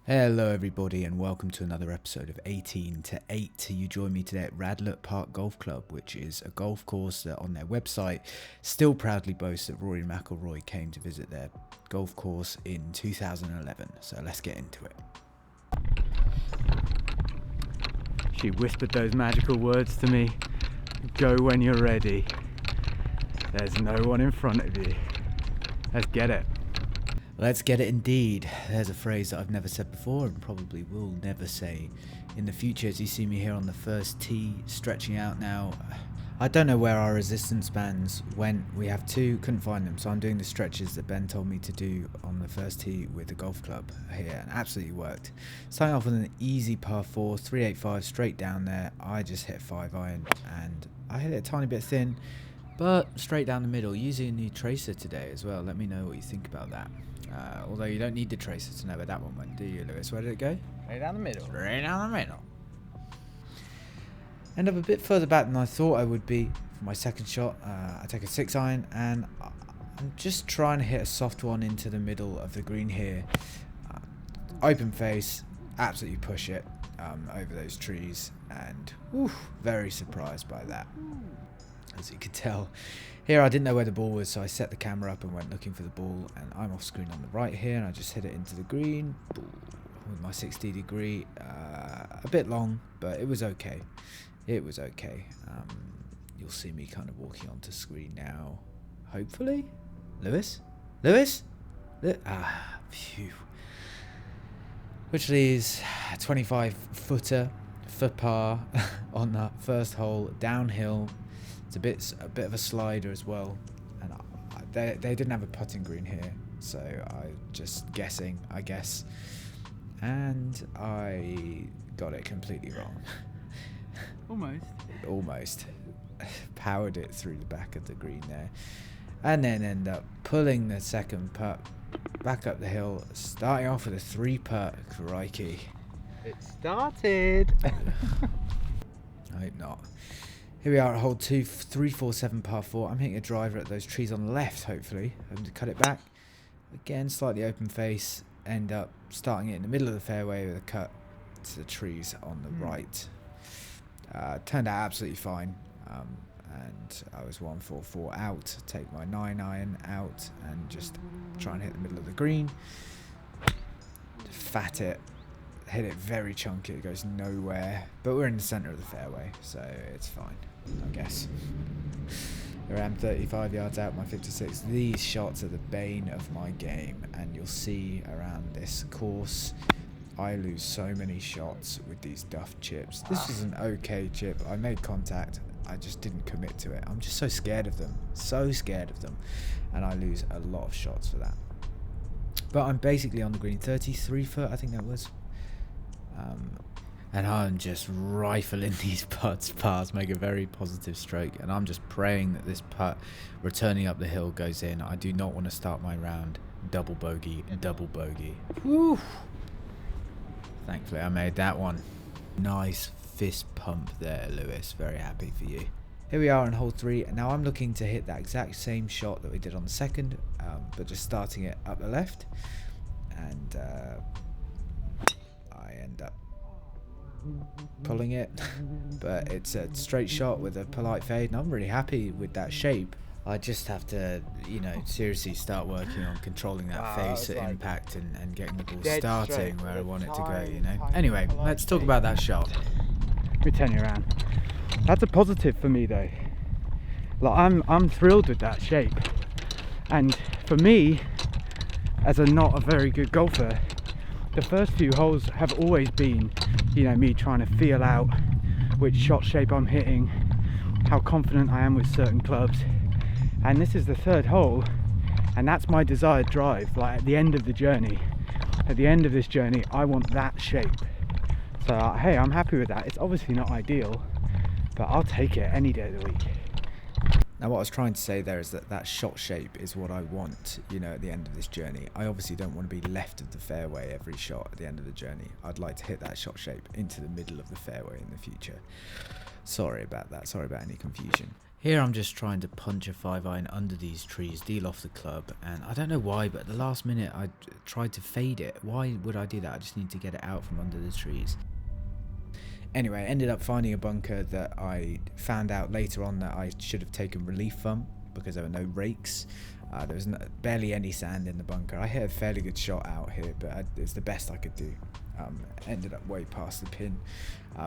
Hello everybody and welcome to another episode of 18 to 8. You join me today at Radlett Park Golf Club, which is a golf course that on their website still proudly boasts that Rory McIlroy came to visit their golf course in 2011. So let's get into it. She whispered those magical words to me. Go when you're ready. There's no one in front of you. Let's get it. Let's get it indeed. There's a phrase that I've never said before and probably will never say in the future. As you see me here on the first tee, stretching out now. I don't know where our resistance bands went. We have two, couldn't find them, so I'm doing the stretches that Ben told me to do on the first tee with the golf club here, and absolutely worked. Starting off with an easy par 4, 385 straight down there. I just hit 5-iron and I hit it a tiny bit thin, but straight down the middle, using a new tracer today as well. Let me know what you think about that. Although you don't need the tracer to know where that one went, do you, Lewis? Where did it go? Right down the middle. Right down the middle. End up a bit further back than I thought I would be for my second shot. I take a 6-iron and I'm just trying to hit a soft one into the middle of the green here. Open face, absolutely push it over those trees, and very surprised by that. As you can tell, here I didn't know where the ball was, so I set the camera up and went looking for the ball, and I'm off screen on the right here, and I just hit it into the green with my 60 degree. A bit long, but it was okay. It was okay. You'll see me kind of walking onto screen now, hopefully. Lewis? Phew. Which leaves a 25-footer for par on that first hole, downhill. It's a bit of a slider as well, and they didn't have a putting green here, so I just guessing, I guess, and I got it completely wrong. Almost powered it through the back of the green there, and then end up pulling the second putt back up the hill, starting off with a 3-putt. Crikey! It started. I hope not. Here we are at hole 2, 347 par 4. I'm hitting a driver at those trees on the left, hopefully. I'm to cut it back. Again, slightly open face. End up starting it in the middle of the fairway with a cut to the trees on the right. Turned out absolutely fine. And I was 144 out. Take my 9-iron out and just try and hit the middle of the green. Fat it. Hit it very chunky, it goes nowhere, but we're in the center of the fairway, so it's fine, I guess. Around 35 yards out, my 56. These shots are the bane of my game, and you'll see around this course I lose so many shots with these duff chips. This is an okay chip. I made contact, I just didn't commit to it. I'm just so scared of them, and I lose a lot of shots for that. But I'm basically on the green, 33 foot, I think that was. And I'm just rifling these pars, make a very positive stroke, and I'm just praying that this putt returning up the hill goes in. I do not want to start my round double bogey. Woo. Thankfully I made that one. Nice fist pump there, Lewis, very happy for you. Here we are on hole 3, and now I'm looking to hit that exact same shot that we did on the second, but just starting it up the left, and I end up pulling it, but it's a straight shot with a polite fade, and I'm really happy with that shape. I just have to, seriously start working on controlling that face at impact and getting the ball starting where I want it to go, Anyway, let's talk about that shot. Let me turn you around. That's a positive for me though. Like I'm thrilled with that shape, and for me, as not a very good golfer, the first few holes have always been, me trying to feel out which shot shape I'm hitting, how confident I am with certain clubs, and this is the third hole, and that's my desired drive. Like at the end of this journey, I want that shape. So hey, I'm happy with that. It's obviously not ideal, but I'll take it any day of the week. Now what I was trying to say there is that shot shape is what I want, at the end of this journey. I obviously don't want to be left of the fairway every shot at the end of the journey. I'd like to hit that shot shape into the middle of the fairway in the future. Sorry about that, sorry about any confusion. Here I'm just trying to punch a 5-iron under these trees, deal off the club, and I don't know why, but at the last minute I tried to fade it. Why would I do that? I just need to get it out from under the trees. Anyway, I ended up finding a bunker that I found out later on that I should have taken relief from because there were no rakes. There was barely any sand in the bunker. I hit a fairly good shot out here, but it's the best I could do. Ended up way past the pin.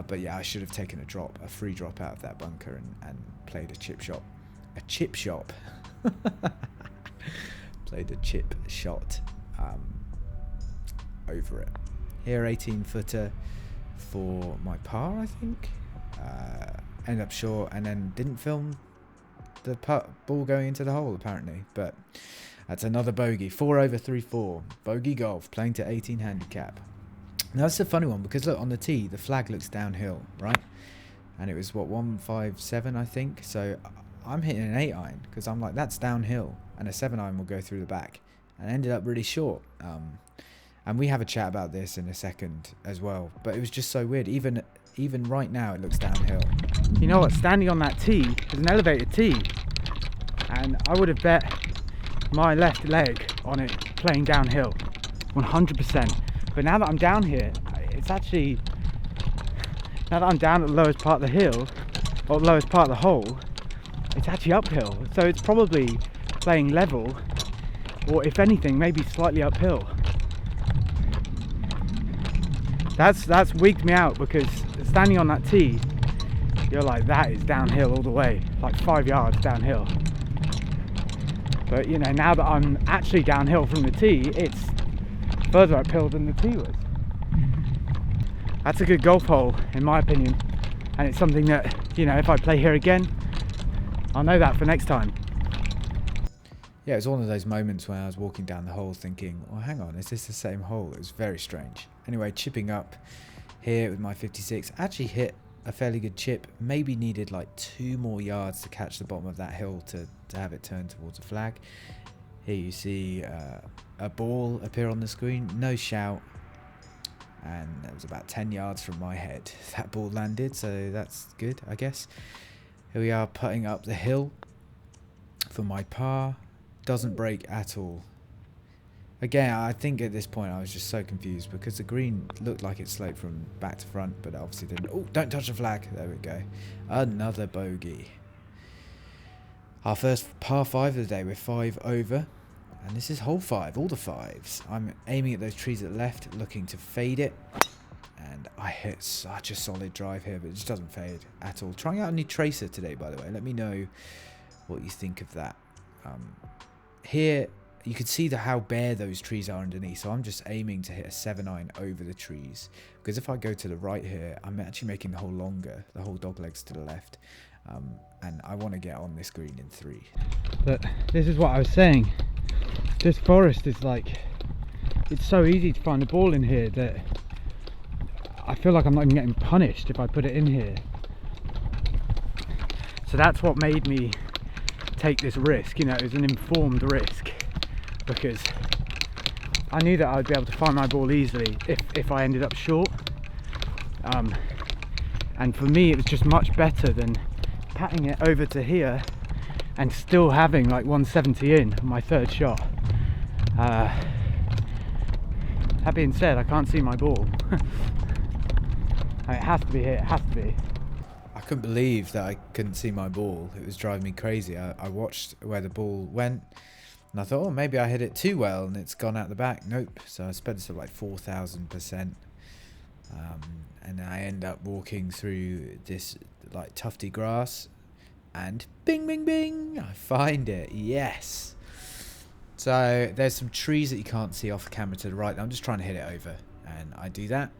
But yeah, I should have taken a free drop out of that bunker and played a chip shot. A chip shot. Played a chip shot over it. Here, 18-footer for my par, I think. Ended up short and then didn't film the ball going into the hole, apparently. But that's another bogey. 4 over 3-4. Bogey golf, playing to 18 handicap. Now, that's a funny one because look, on the tee, the flag looks downhill, right? And it was, what, 157, I think? So I'm hitting an 8-iron because I'm like, that's downhill. And a 7-iron will go through the back. And ended up really short. And we have a chat about this in a second as well. But it was just so weird. Even right now, it looks downhill. You know what? Standing on that tee is an elevated tee. And I would have bet my left leg on it playing downhill. 100%. But now that I'm down here, it's actually, now that I'm down at the lowest part of the hill, or the lowest part of the hole, it's actually uphill. So it's probably playing level, or if anything, maybe slightly uphill. That's wigged me out because standing on that tee, you're like, that is downhill all the way, like 5 yards downhill. But you know, now that I'm actually downhill from the tee, it's further uphill than the tee was. That's a good golf hole in my opinion, and it's something that, you know, if I play here again, I'll know that for next time. Yeah, it was one of those moments when I was walking down the hole thinking, well, hang on, is this the same hole? It was very strange. Anyway, chipping up here with my 56, actually hit a fairly good chip, maybe needed like 2 more yards to catch the bottom of that hill to have it turn towards a flag. Here you see a ball appear on the screen, no shout, and it was about 10 yards from my head that ball landed, so that's good, I guess. Here we are putting up the hill for my par. Doesn't break at all. Again, I think at this point I was just so confused because the green looked like it sloped from back to front, but it obviously didn't. Oh, don't touch the flag. There we go. Another bogey. Our first par 5 of the day. We're 5 over. And this is hole 5, all the 5s. I'm aiming at those trees at the left, looking to fade it. And I hit such a solid drive here, but it just doesn't fade at all. Trying out a new tracer today, by the way. Let me know what you think of that. Here, you can see how bare those trees are underneath. So I'm just aiming to hit a 7-iron over the trees. Because if I go to the right here, I'm actually making the hole longer. The whole dog legs to the left. And I want to get on this green in 3. But this is what I was saying. This forest is like, it's so easy to find a ball in here that I feel like I'm not even getting punished if I put it in here. So that's what made me take this risk. You know, it was an informed risk because I knew that I'd be able to find my ball easily if I ended up short. And for me, it was just much better than patting it over to here and still having like 170 in my 3rd shot. That being said, I can't see my ball. It has to be here, it has to be. I couldn't believe that I couldn't see my ball. It was driving me crazy. I watched where the ball went and I thought, oh, maybe I hit it too well and it's gone out the back. Nope. So I spent it like 4,000%. And I end up walking through this like tufty grass and bing, bing, bing, I find it. Yes. So there's some trees that you can't see off camera to the right. I'm just trying to hit it over and I do that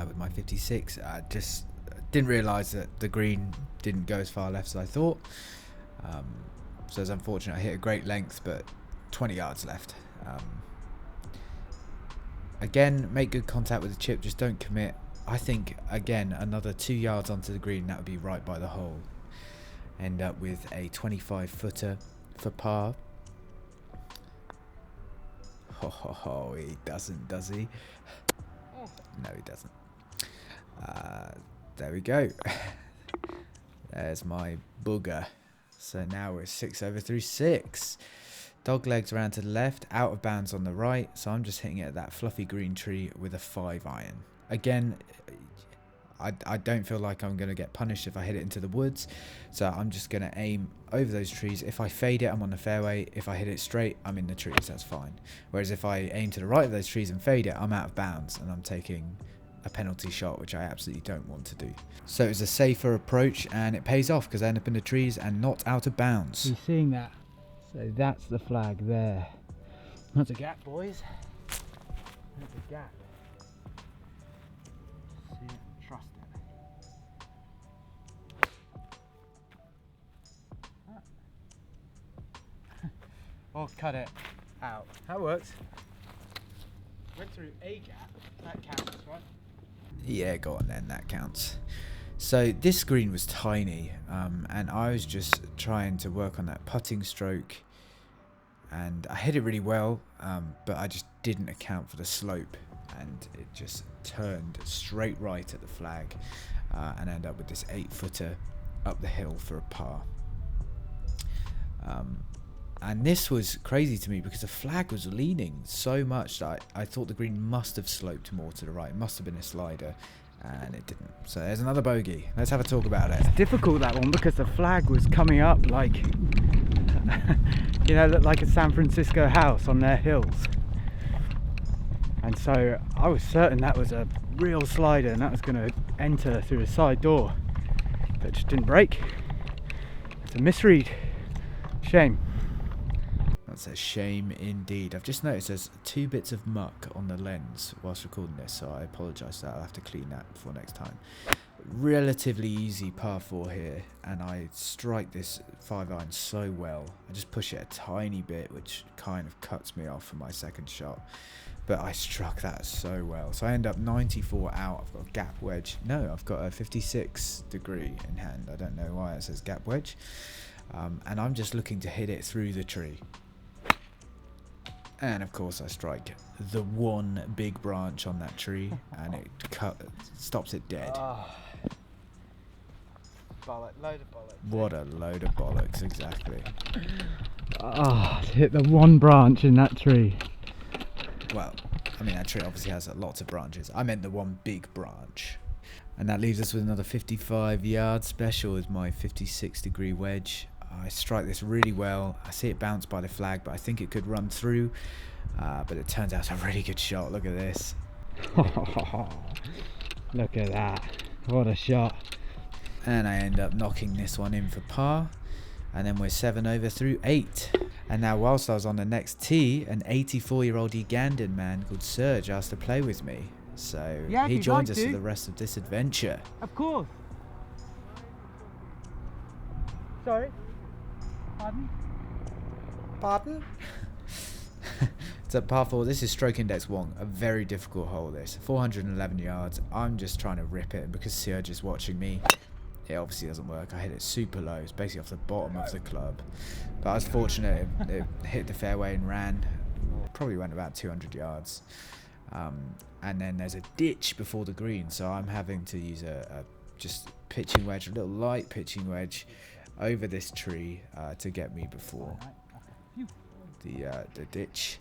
with my 56. I just didn't realise that the green didn't go as far left as I thought. So it's unfortunate. I hit a great length, but 20 yards left. Again, make good contact with the chip. Just don't commit. I think, again, another 2 yards onto the green, that would be right by the hole. End up with a 25-footer for par. Oh, he doesn't, does he? No, he doesn't. There we go. There's my booger. So now we're 6 over through 6. Dog legs around to the left, out of bounds on the right. So I'm just hitting it at that fluffy green tree with a 5-iron. Again, I don't feel like I'm going to get punished if I hit it into the woods. So I'm just going to aim over those trees. If I fade it, I'm on the fairway. If I hit it straight, I'm in the trees. That's fine. Whereas if I aim to the right of those trees and fade it, I'm out of bounds and I'm taking a penalty shot, which I absolutely don't want to do. So it's a safer approach and it pays off because I end up in the trees and not out of bounds. You're seeing that? So that's the flag there. That's a gap, boys. That's a gap. See it and trust it. Or cut it out. That works. Went through a gap. That counts, right? Yeah, go on then, that counts. So this green was tiny, and I was just trying to work on that putting stroke, and I hit it really well, but I just didn't account for the slope, and it just turned straight right at the flag, and ended up with this 8-footer up the hill for a par. And this was crazy to me because the flag was leaning so much that I thought the green must have sloped more to the right. It must have been a slider, and it didn't. So there's another bogey. Let's have a talk about it. It's difficult, that one, because the flag was coming up like, you know, looked like a San Francisco house on their hills. And so I was certain that was a real slider and that was going to enter through a side door, but it just didn't break. It's a misread. Shame. That's a shame indeed. I've just noticed there's 2 bits of muck on the lens whilst recording this, so I apologise for that. I'll have to clean that for next time. Relatively easy par 4 here, and I strike this 5-iron so well. I just push it a tiny bit, which kind of cuts me off for my second shot. But I struck that so well. So I end up 94 out. I've got a gap wedge. No, I've got a 56 degree in hand. I don't know why it says gap wedge. And I'm just looking to hit it through the tree. And of course I strike the one big branch on that tree, and it stops it dead. Bollock, load of bollocks. What a load of bollocks, exactly. Hit the one branch in that tree. Well, I mean, that tree obviously has lots of branches. I meant the one big branch. And that leaves us with another 55 yard special with my 56 degree wedge. I strike this really well. I see it bounce by the flag, but I think it could run through. But it turns out a really good shot. Look at this. Look at that. What a shot. And I end up knocking this one in for par. And then we're 7 over through 8. And now whilst I was on the next tee, an 84-year-old Ugandan man called Serge asked to play with me. So yeah, he joins us for the rest of this adventure. Of course. Sorry? Pardon? Pardon? It's a par 4. This is stroke index 1. A very difficult hole this. 411 yards. I'm just trying to rip it because Serge is watching me. It obviously doesn't work. I hit it super low. It's basically off the bottom of the club. But I was fortunate. It hit the fairway and ran. Probably went about 200 yards. And then there's a ditch before the green. So I'm having to use a just pitching wedge, a little light pitching wedge over this tree to get me before the ditch.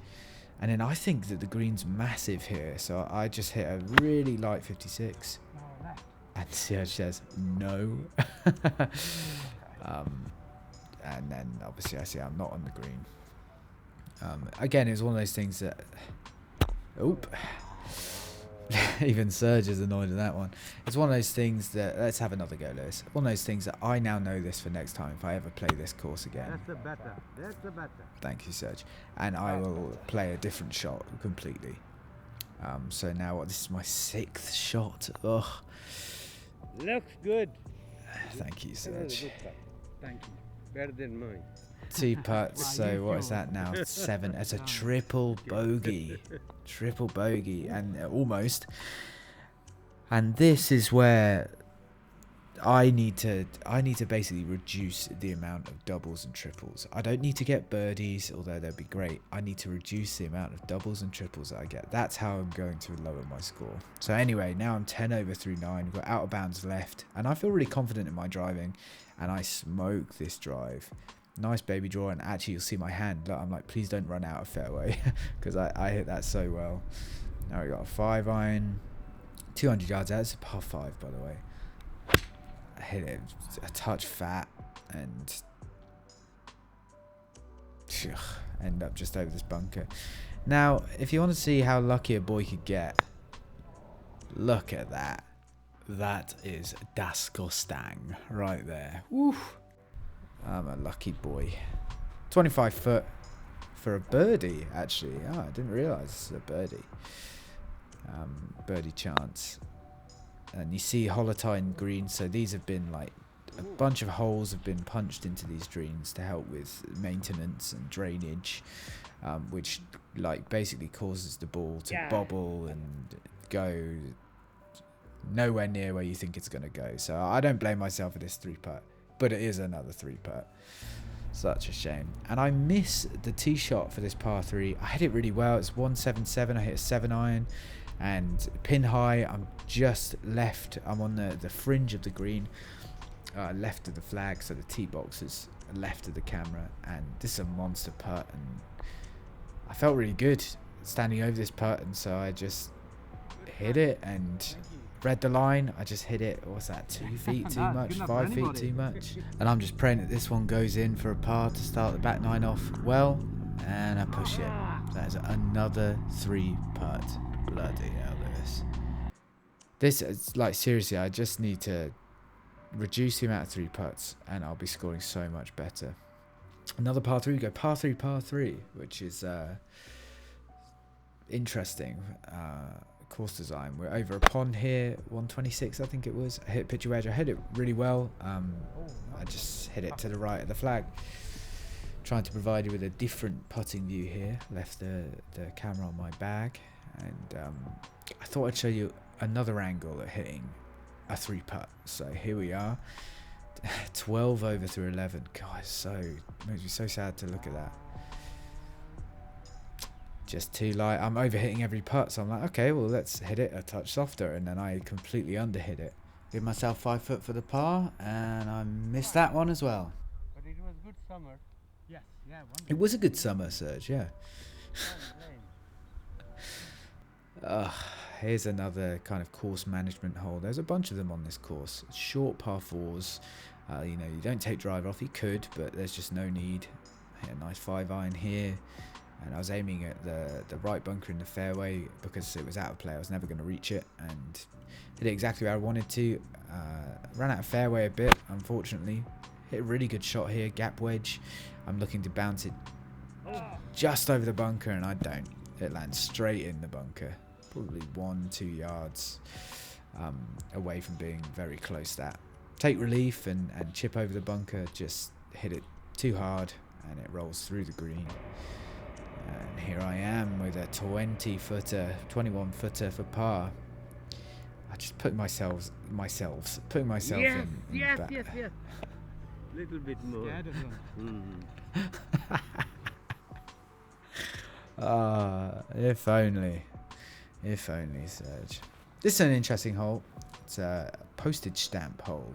And then I think that the green's massive here, so I just hit a really light 56, and Serge says no. And then obviously I see I'm not on the green. Again, it's one of those things that even Serge is annoyed at that one. It's one of those things that, let's have another go, Lewis. One of those things that I now know this for next time if I ever play this course again. That's the better. That's the better. Thank you, Serge. And I will play a different shot completely. So now this is my 6th shot. Ugh. Looks good. Thank you, Serge. Thank you. Better than mine. 2 putts, so what is that now? 7. It's a triple bogey. Triple bogey, and almost. And this is where I need to basically reduce the amount of doubles and triples. I don't need to get birdies, although they'd be great. I need to reduce the amount of doubles and triples that I get. That's how I'm going to lower my score. So anyway, now I'm 10 over through 9. We've got out of bounds left, and I feel really confident in my driving, and I smoke this drive. Nice baby draw, and actually you'll see my hand. Look, I'm like, please don't run out of fairway, because I hit that so well. Now we got a 5-iron, 200 yards out. It's a par 5, by the way. I hit it a touch fat and end up just over this bunker. Now, if you want to see how lucky a boy could get, look at that. That is disgusting right there. Woo. I'm a lucky boy. 25 foot for a birdie, actually. Oh, I didn't realise this is a birdie. Birdie chance. And you see Holotine greens, so these have been like a bunch of holes have been punched into these greens to help with maintenance and drainage, which like basically causes the ball to bobble and go nowhere near where you think it's going to go. So I don't blame myself for this 3-putt, but it is another 3-putt. Such a shame. And I miss the tee shot for this par 3. I hit it really well. It's 177. I hit a 7-iron. And pin high, I'm just left. I'm on the fringe of the green, left of the flag, so the tee box is left of the camera. And this is a monster putt, and I felt really good standing over this putt, and so I just hit it and read the line. I just hit it. What's that? 2 feet too much? 5 feet too much? And I'm just praying that this one goes in for a par to start the back 9 off well, and I push it. That is another 3-putt. Bloody hell, Lewis. This is like, seriously, I just need to reduce the amount of 3-putts and I'll be scoring so much better. Another par 3, we go par 3, which is interesting. Course design. We're over a pond here, 126 I think it was. I hit pitcher wedge. I hit it really well. I just hit it to the right of the flag. Trying to provide you with a different putting view here. Left the camera on my bag. And I thought I'd show you another angle at hitting a 3-putt. So here we are, 12 over through 11. God, it makes me so sad to look at that. Just too light. I'm overhitting every putt, so I'm like, okay, well, let's hit it a touch softer. And then I completely underhit it. Give myself 5 foot for the par, and I missed that one as well. But it was good summer. Yes, yeah. It was a good summer, Serge, yeah. Here's another kind of course management hole. There's a bunch of them on this course. Short par 4s. You know, you don't take driver off. You could, but there's just no need. Hit a nice 5-iron here. And I was aiming at the right bunker in the fairway because it was out of play. I was never going to reach it. And hit it exactly where I wanted to. Ran out of fairway a bit, unfortunately. Hit a really good shot here. Gap wedge. I'm looking to bounce it just over the bunker, and I don't. It lands straight in the bunker. Probably 1-2 yards away from being very close to that. Take relief and chip over the bunker. Just hit it too hard and it rolls through the green. And here I am with a 20-footer, 21-footer for par. I just put myself in Yes. back. Little bit more. If only. If only, Serge. This is an interesting hole. It's a postage stamp hole,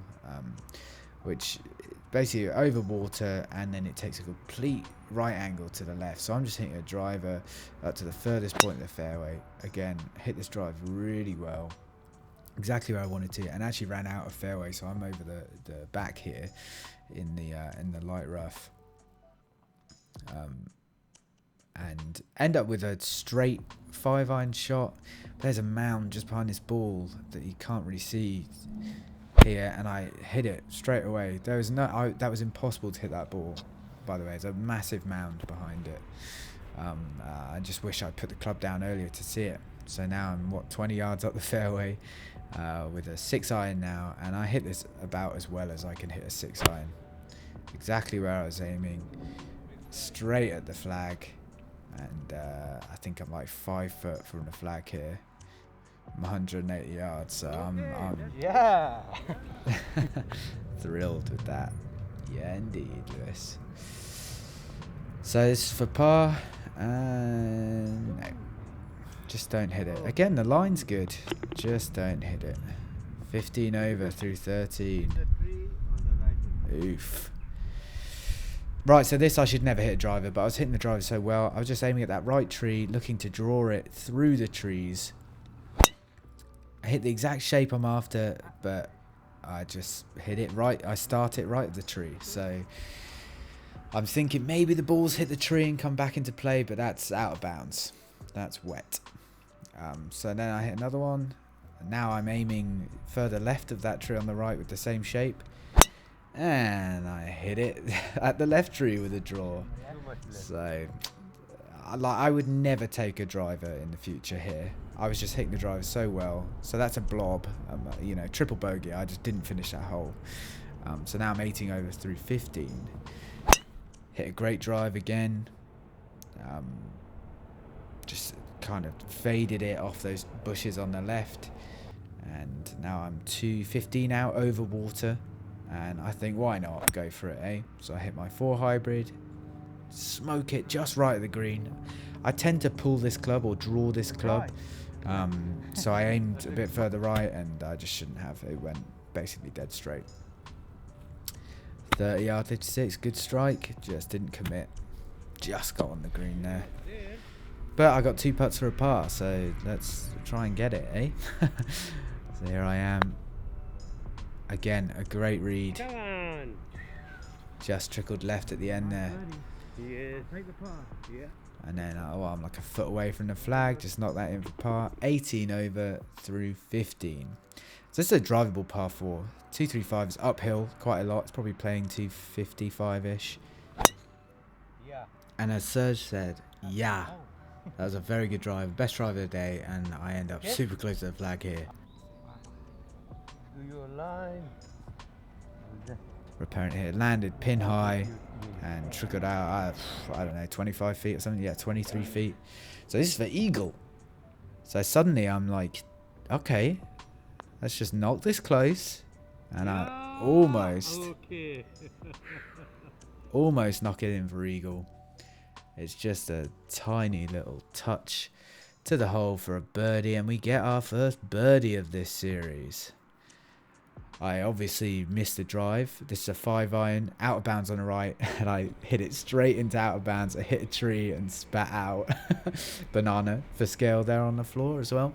which basically over water, and then it takes a complete right angle to the left. So I'm just hitting a driver up to the furthest point of the fairway. Again, hit this drive really well, exactly where I wanted to, and actually ran out of fairway. So I'm over the back here in the light rough. And end up with a straight 5-iron shot. There's a mound just behind this ball that you can't really see here, and I hit it straight away. There was that was impossible to hit that ball, by the way. There's a massive mound behind it. I just wish I'd put the club down earlier to see it. So now I'm 20 yards up the fairway with a 6-iron now, and I hit this about as well as I can hit a 6-iron. Exactly where I was aiming, straight at the flag. And I think I'm like 5 foot from the flag here. I'm 180 yards, so I'm Yeah. thrilled with that. Yeah, indeed, Lewis. So this is for par, and no, just don't hit it. Again, the line's good, just don't hit it. 15 over through 13. Oof. Right, so this I should never hit a driver, but I was hitting the driver so well. I was just aiming at that right tree, looking to draw it through the trees. I hit the exact shape I'm after, but I just hit it right. I start it right at the tree. So I'm thinking maybe the balls hit the tree and come back into play, but that's out of bounds. That's wet. So then I hit another one. Now I'm aiming further left of that tree on the right with the same shape. And I hit it at the left tree with a draw. So I would never take a driver in the future here. I was just hitting the driver so well. So that's a blob, you know, triple bogey. I just didn't finish that hole. So now I'm 18 over through 15. Hit a great drive again. Just kind of faded it off those bushes on the left. And now I'm 215 out over water. And I think, why not go for it, eh? So I hit my 4 hybrid. Smoke it just right at the green. I tend to pull this club or draw this club. So I aimed a bit further right and I just shouldn't have. It went basically dead straight. 30 yard 56, good strike. Just didn't commit. Just got on the green there. But I got 2 putts for a par, so let's try and get it, eh? So here I am. Again, a great read. Come on. Just trickled left at the end there. Yeah. Take the par. Yeah. And then I'm like a foot away from the flag. Just knocked that in for par. 18 over through 15. So this is a drivable par 4. 235 is uphill quite a lot. It's probably playing 255-ish. Yeah. And as Serge said, yeah. That was a very good drive. Best drive of the day. And I end up super close to the flag here. Do your line. Repairing it here. Landed pin high. And trickled out, I don't know, 25 feet or something. Yeah, 23 feet. So this is for eagle. So suddenly I'm like, okay, let's just knock this close. And I almost knock it in for eagle. It's just a tiny little touch to the hole for a birdie. And we get our first birdie of this series. I obviously missed the drive. This is a 5-iron, out of bounds on the right, and I hit it straight into out of bounds. I hit a tree and spat out banana for scale there on the floor as well.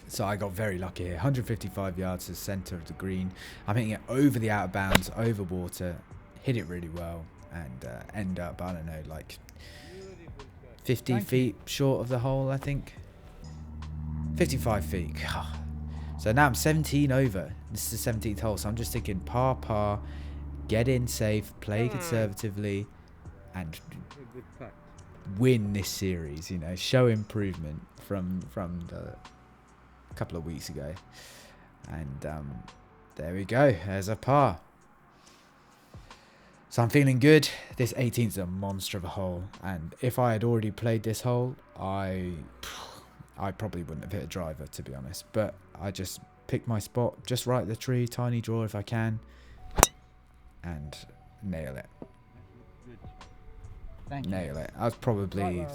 So I got very lucky here. 155 yards to the centre of the green. I'm hitting it over the out of bounds, over water, hit it really well, and end up, I don't know, like 50 feet short of the hole, I think. 55 feet. So now I'm 17 over. This is the 17th hole, so I'm just thinking par, get in safe, play conservatively, and win this series. You know, show improvement from the couple of weeks ago. And there we go. There's a par. So I'm feeling good. This 18th is a monster of a hole, and if I had already played this hole, I probably wouldn't have hit a driver, to be honest. But I just picked my spot just right at the tree, tiny draw if I can, and nail it. Nail it. I was probably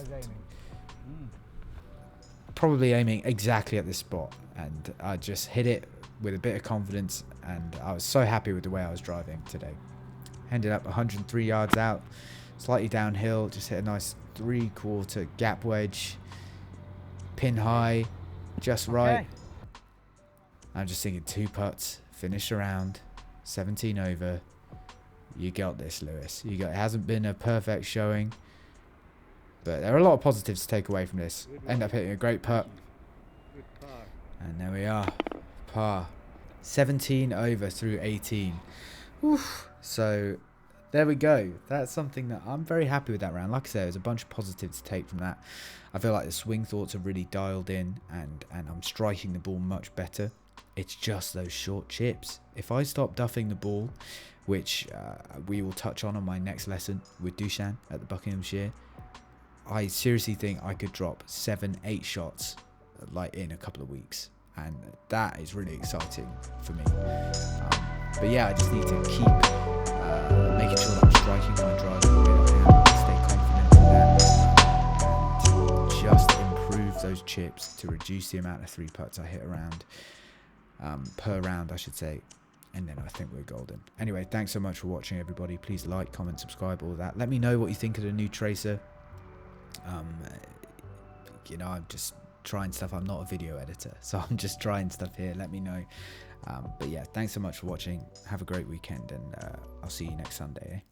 aiming exactly at this spot, and I just hit it with a bit of confidence, and I was so happy with the way I was driving today. Ended up 103 yards out, slightly downhill, just hit a nice 3/4 gap wedge, pin high, just right. I'm just thinking 2 putts, finish around, 17 over. You got this, Lewis. You got. It hasn't been a perfect showing, but there are a lot of positives to take away from this. End up hitting a great putt, and there we are, par. 17 over through 18. Oof. So there we go. That's something that I'm very happy with that round. Like I said, there's a bunch of positives to take from that. I feel like the swing thoughts are really dialed in, and I'm striking the ball much better. It's just those short chips. If I stop duffing the ball, which we will touch on my next lesson with Dushan at the Buckinghamshire, I seriously think I could drop 7-8 shots like in a couple of weeks, and that is really exciting for me. But yeah, I just need to keep making sure that I'm striking my drive the way I am, stay confident in that, and just improve those chips to reduce the amount of 3 putts I hit around per round, I should say. And then I think we're golden. Anyway, thanks so much for watching, everybody. Please like, comment, subscribe, all that. Let me know what you think of the new tracer. You know, I'm just trying stuff. I'm not a video editor, so I'm just trying stuff here. Let me know. But yeah, thanks so much for watching. Have a great weekend, and I'll see you next Sunday.